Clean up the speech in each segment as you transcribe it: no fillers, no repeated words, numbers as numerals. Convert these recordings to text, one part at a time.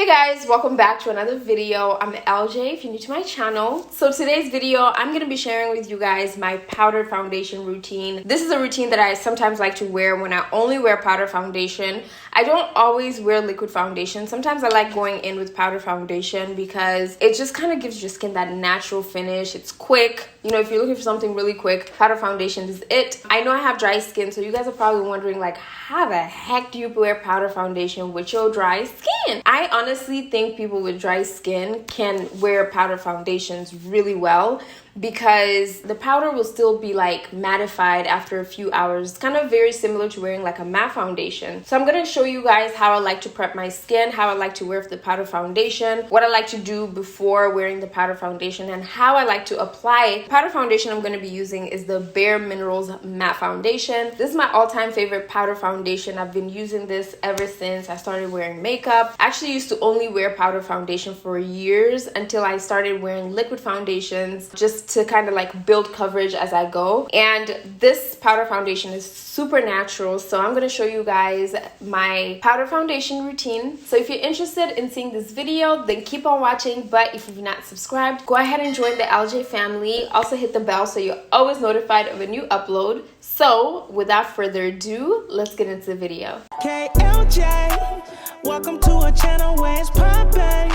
Hey guys, welcome back to another video. I'm LJ if you're new to my channel. So today's video, I'm going to be sharing with you guys my powder foundation routine. This is a routine that I sometimes like to wear when I only wear powder foundation. I don't always wear liquid foundation. Sometimes I like going in with powder foundation because it just kind of gives your skin that natural finish. It's quick. You know, if you're looking for something really quick, powder foundation is it. I know I have dry skin, so you guys are probably wondering like, how the heck do you wear powder foundation with your dry skin? I honestly think people with dry skin can wear powder foundations really well because the powder will still be like mattified after a few hours. It's kind of very similar to wearing like a matte foundation. So I'm going to show you guys how I like to prep my skin, how I like to wear the powder foundation, what I like to do before wearing the powder foundation, and how I like to apply. Powder foundation I'm going to be using is the bareMinerals matte foundation. This is my all-time favorite powder foundation. I've been using this ever since I started wearing makeup. I actually used to only wear powder foundation for years until I started wearing liquid foundations just to kind of like build coverage as I go. And this powder foundation is super natural, so I'm going to show you guys my powder foundation routine. So if you're interested in seeing this video, then keep on watching. But if you've not subscribed, go ahead and join the LJ family. Also hit the bell so you're always notified of a new upload. So without further ado, let's get into the video. KLJ, welcome to a channel where it's poppin'.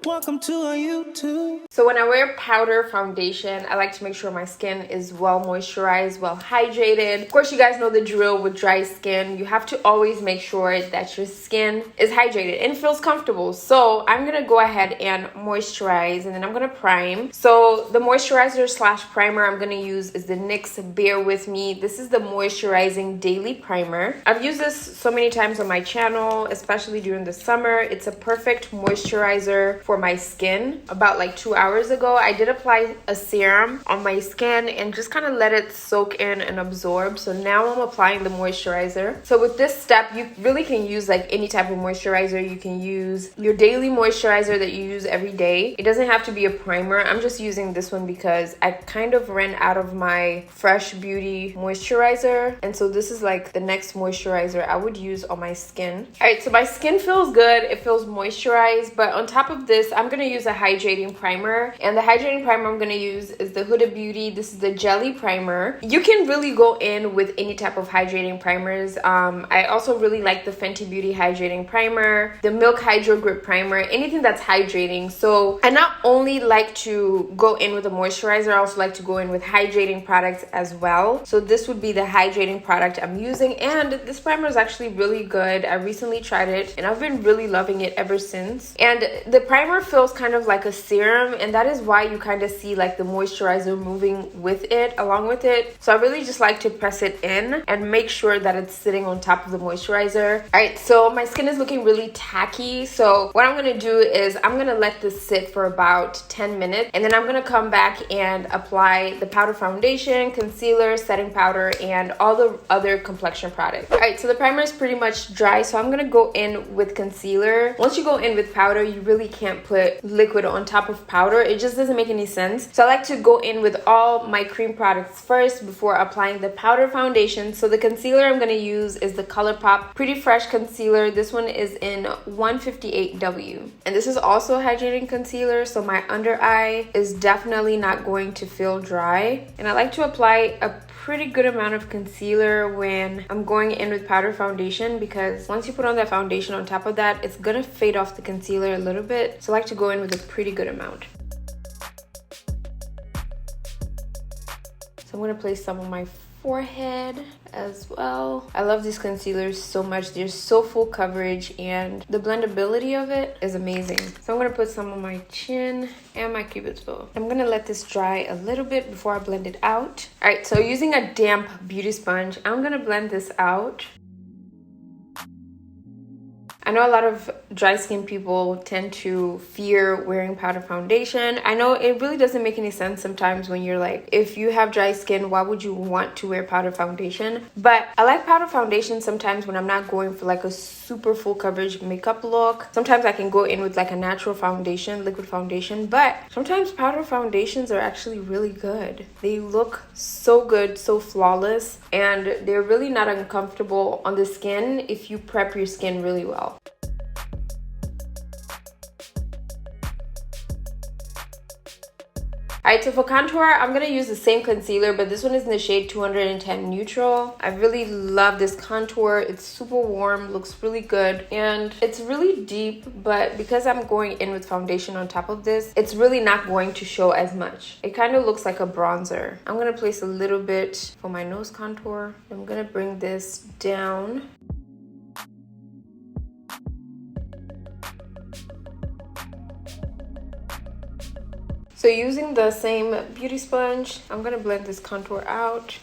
Welcome to a YouTube. So when I wear powder foundation, I like to make sure my skin is well moisturized, well hydrated. Of course, you guys know the drill with dry skin. You have to always make sure that your skin is hydrated and feels comfortable. So I'm gonna go ahead and moisturize, and then I'm gonna prime. So the moisturizer slash primer I'm gonna use is the NYX Bare With Me. This is the Moisturizing Daily Primer. I've used this so many times on my channel, especially during the summer. It's a perfect moisturizer for my skin. About like 2 hours ago, I did apply a serum on my skin and just kind of let it soak in and absorb. So now I'm applying the moisturizer. So with this step, you really can use like any type of moisturizer. You can use your daily moisturizer that you use every day. It doesn't have to be a primer. I'm just using this one because I kind of ran out of my Fresh Beauty moisturizer, and so this is like the next moisturizer I would use on my skin. All right, so my skin feels good. It feels moisturized, but on top of this, I'm gonna use a hydrating primer, and the hydrating primer I'm gonna use is the Huda Beauty. This is the Jelly Primer. You can really go in with any type of hydrating primers. I also really like the Fenty Beauty hydrating primer, the Milk Hydro Grip primer, anything that's hydrating. So I not only like to go in with a moisturizer, I also like to go in with hydrating products as well. So this would be the hydrating product I'm using, and this primer is actually really good. I recently tried it and I've been really loving it ever since. And the primer feels kind of like a serum, and that is why you kind of see like the moisturizer moving with it, along with it. So I really just like to press it in and make sure that it's sitting on top of the moisturizer. All right, so my skin is looking really tacky. So what I'm gonna do is I'm gonna let this sit for about 10 minutes, and then I'm gonna come back and apply the powder foundation, concealer, setting powder, and all the other complexion products. All right, so the primer is pretty much dry, so I'm gonna go in with concealer. Once you go in with powder, you really can't put liquid on top of powder. It just doesn't make any sense. So I like to go in with all my cream products first before applying the powder foundation. So the concealer I'm going to use is the ColourPop Pretty Fresh Concealer. This one is in 158W. And this is also a hydrating concealer, so my under eye is definitely not going to feel dry. And I like to apply a pretty good amount of concealer when I'm going in with powder foundation, because once you put on that foundation on top of that, it's gonna fade off the concealer a little bit. So I like to go in with a pretty good amount. So I'm gonna place some on my forehead as well. I love these concealers so much. They're so full coverage, and the blendability of it is amazing. So I'm gonna put some on my chin and my cupid's bow. I'm gonna let this dry a little bit before I blend it out. All right, so using a damp beauty sponge, I'm gonna blend this out. I know a lot of dry skin people tend to fear wearing powder foundation. I know it really doesn't make any sense sometimes when you're like, if you have dry skin, why would you want to wear powder foundation? But I like powder foundation sometimes when I'm not going for like a super full coverage makeup look. Sometimes I can go in with like a natural foundation, liquid foundation, but sometimes powder foundations are actually really good. They look so good, so flawless, and they're really not uncomfortable on the skin if you prep your skin really well. Alright, so for contour, I'm gonna use the same concealer, but this one is in the shade 210 Neutral. I really love this contour. It's super warm, looks really good, and it's really deep, but because I'm going in with foundation on top of this, it's really not going to show as much. It kind of looks like a bronzer. I'm gonna place a little bit for my nose contour. I'm gonna bring this down. So using the same beauty sponge, I'm gonna blend this contour out.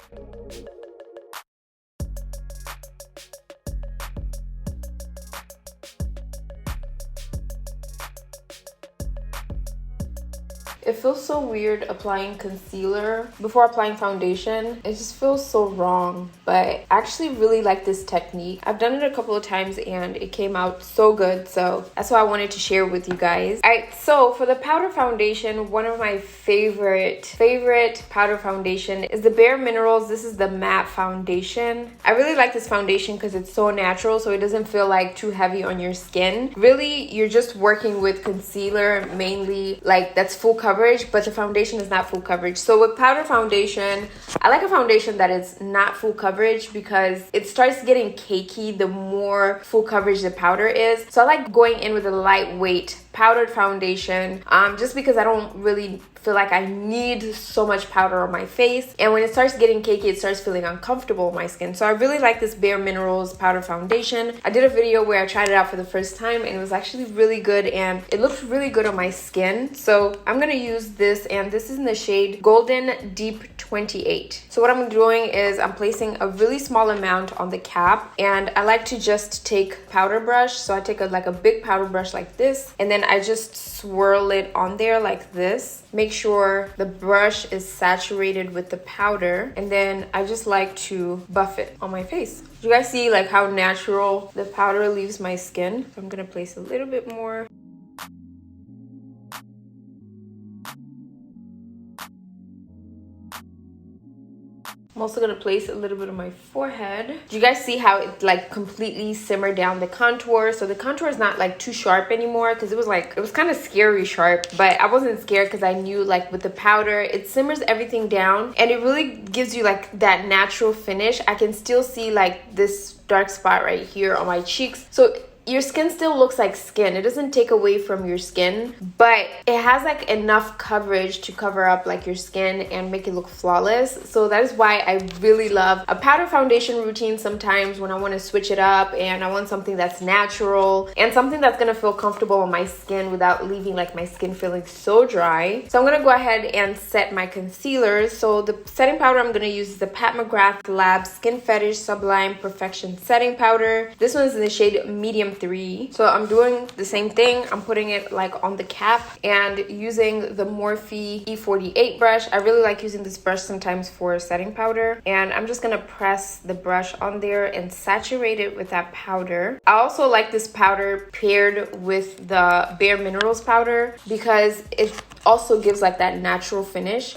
It feels so weird applying concealer before applying foundation. It just feels so wrong, but I actually really like this technique. I've done it a couple of times and it came out so good, so that's why I wanted to share with you guys. Alright, so for the powder foundation, one of my favorite powder foundation is the bareMinerals. This is the matte foundation. I really like this foundation because it's so natural, so it doesn't feel like too heavy on your skin. Really, you're just working with concealer mainly, like that's full coverage, but the foundation is not full coverage. So with powder foundation, I like a foundation that is not full coverage because it starts getting cakey the more full coverage the powder is. So I like going in with a lightweight powdered foundation just because I don't really feel like I need so much powder on my face, and when it starts getting cakey, it starts feeling uncomfortable on my skin. So I really like this bareMinerals powder foundation. I did a video where I tried it out for the first time and it was actually really good and it looked really good on my skin. So I'm gonna use this, and this is in the shade Golden Deep 28. So what I'm doing is I'm placing a really small amount on the cap, and I like to just take powder brush. So I take like a big powder brush like this, and then I just swirl it on there like this. Make sure the brush is saturated with the powder, and then I just like to buff it on my face. You guys see like how natural the powder leaves my skin? So I'm gonna place a little bit more. I'm also gonna place a little bit on my forehead. Do you guys see how it like completely simmered down the contour? So the contour is not like too sharp anymore, because it was kind of scary sharp, but I wasn't scared because I knew like with the powder, it simmers everything down and it really gives you like that natural finish. I can still see like this dark spot right here on my cheeks. So your skin still looks like skin. It doesn't take away from your skin, but it has like enough coverage to cover up like your skin and make it look flawless. So that is why I really love a powder foundation routine sometimes when I want to switch it up and I want something that's natural and something that's going to feel comfortable on my skin without leaving like my skin feeling so dry. So I'm going to go ahead and set my concealers. So the setting powder I'm going to use is the McGrath Lab Skin Fetish Sublime Perfection Setting Powder. This one is in the shade Medium 3. So I'm doing the same thing. I'm putting it like on the cap and using the Morphe E48 brush. I really like using this brush sometimes for setting powder, and I'm just gonna press the brush on there and saturate it with that powder. I also like this powder paired with the bareMinerals powder because it also gives like that natural finish.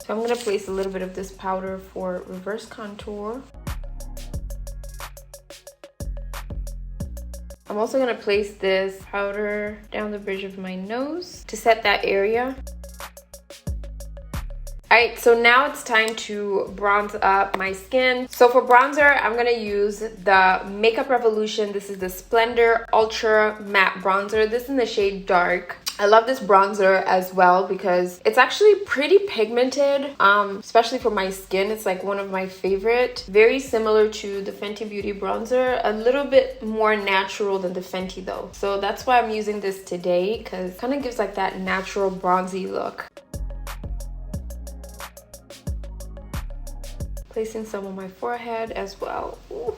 So I'm going to place a little bit of this powder for reverse contour. I'm also going to place this powder down the bridge of my nose to set that area. Alright, so now it's time to bronze up my skin. So for bronzer, I'm going to use the Makeup Revolution. This is the Splendor Ultra Matte Bronzer. This is in the shade Dark. I love this bronzer as well because it's actually pretty pigmented, especially for my skin. It's like one of my favorite. Very similar to the Fenty Beauty bronzer, a little bit more natural than the Fenty though. So that's why I'm using this today, because it kind of gives like that natural bronzy look. Placing some on my forehead as well. Ooh.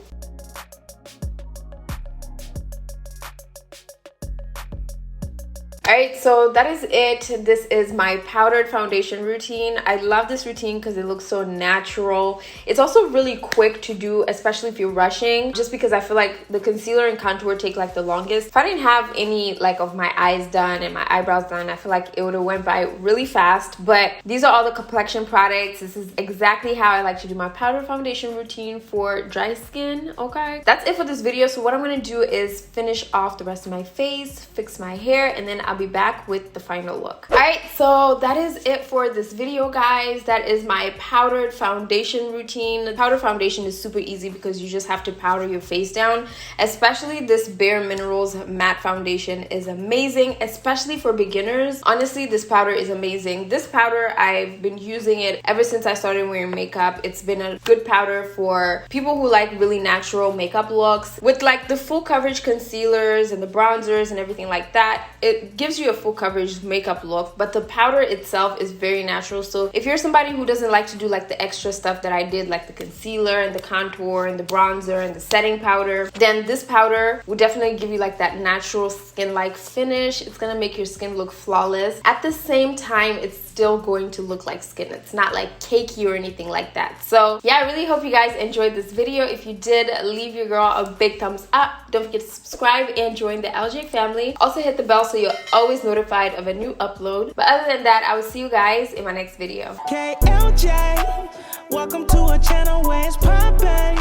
Alright, so that is it. This is my powdered foundation routine. I love this routine because it looks so natural. It's also really quick to do, especially if you're rushing, just because I feel like the concealer and contour take like the longest. If I didn't have any like of my eyes done and my eyebrows done, I feel like it would have went by really fast. But these are all the complexion products. This is exactly how I like to do my powdered foundation routine for dry skin. Okay, that's it for this video. So what I'm going to do is finish off the rest of my face, fix my hair, and then I'll be back with the final look. All right, so that is it for this video, guys. That is my powdered foundation routine. The powder foundation is super easy because you just have to powder your face down. Especially this bareMinerals matte foundation is amazing, especially for beginners. Honestly, this powder is amazing. This powder, I've been using it ever since I started wearing makeup. It's been a good powder for people who like really natural makeup looks. With like the full coverage concealers and the bronzers and everything like that, it gives you a full coverage makeup look, but the powder itself is very natural. So if you're somebody who doesn't like to do like the extra stuff that I did, like the concealer and the contour and the bronzer and the setting powder, then this powder will definitely give you like that natural skin-like finish. It's gonna make your skin look flawless. At the same time, it's still going to look like skin. It's not like cakey or anything like that. So yeah, I really hope you guys enjoyed this video. If you did, leave your girl a big thumbs up. Don't forget to subscribe and join the LJ family. Also hit the bell so you're always notified of a new upload. But other than that, I will see you guys in my next video. KLJ, welcome to a channel where it's poppin'.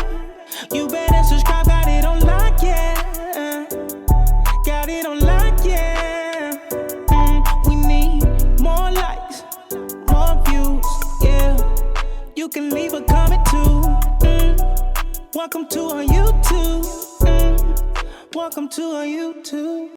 You better subscribe, got it on lock, yeah. Got it on lock, yeah. We need more likes, more views, yeah. You can leave a comment too. Welcome to our YouTube. Welcome to our YouTube.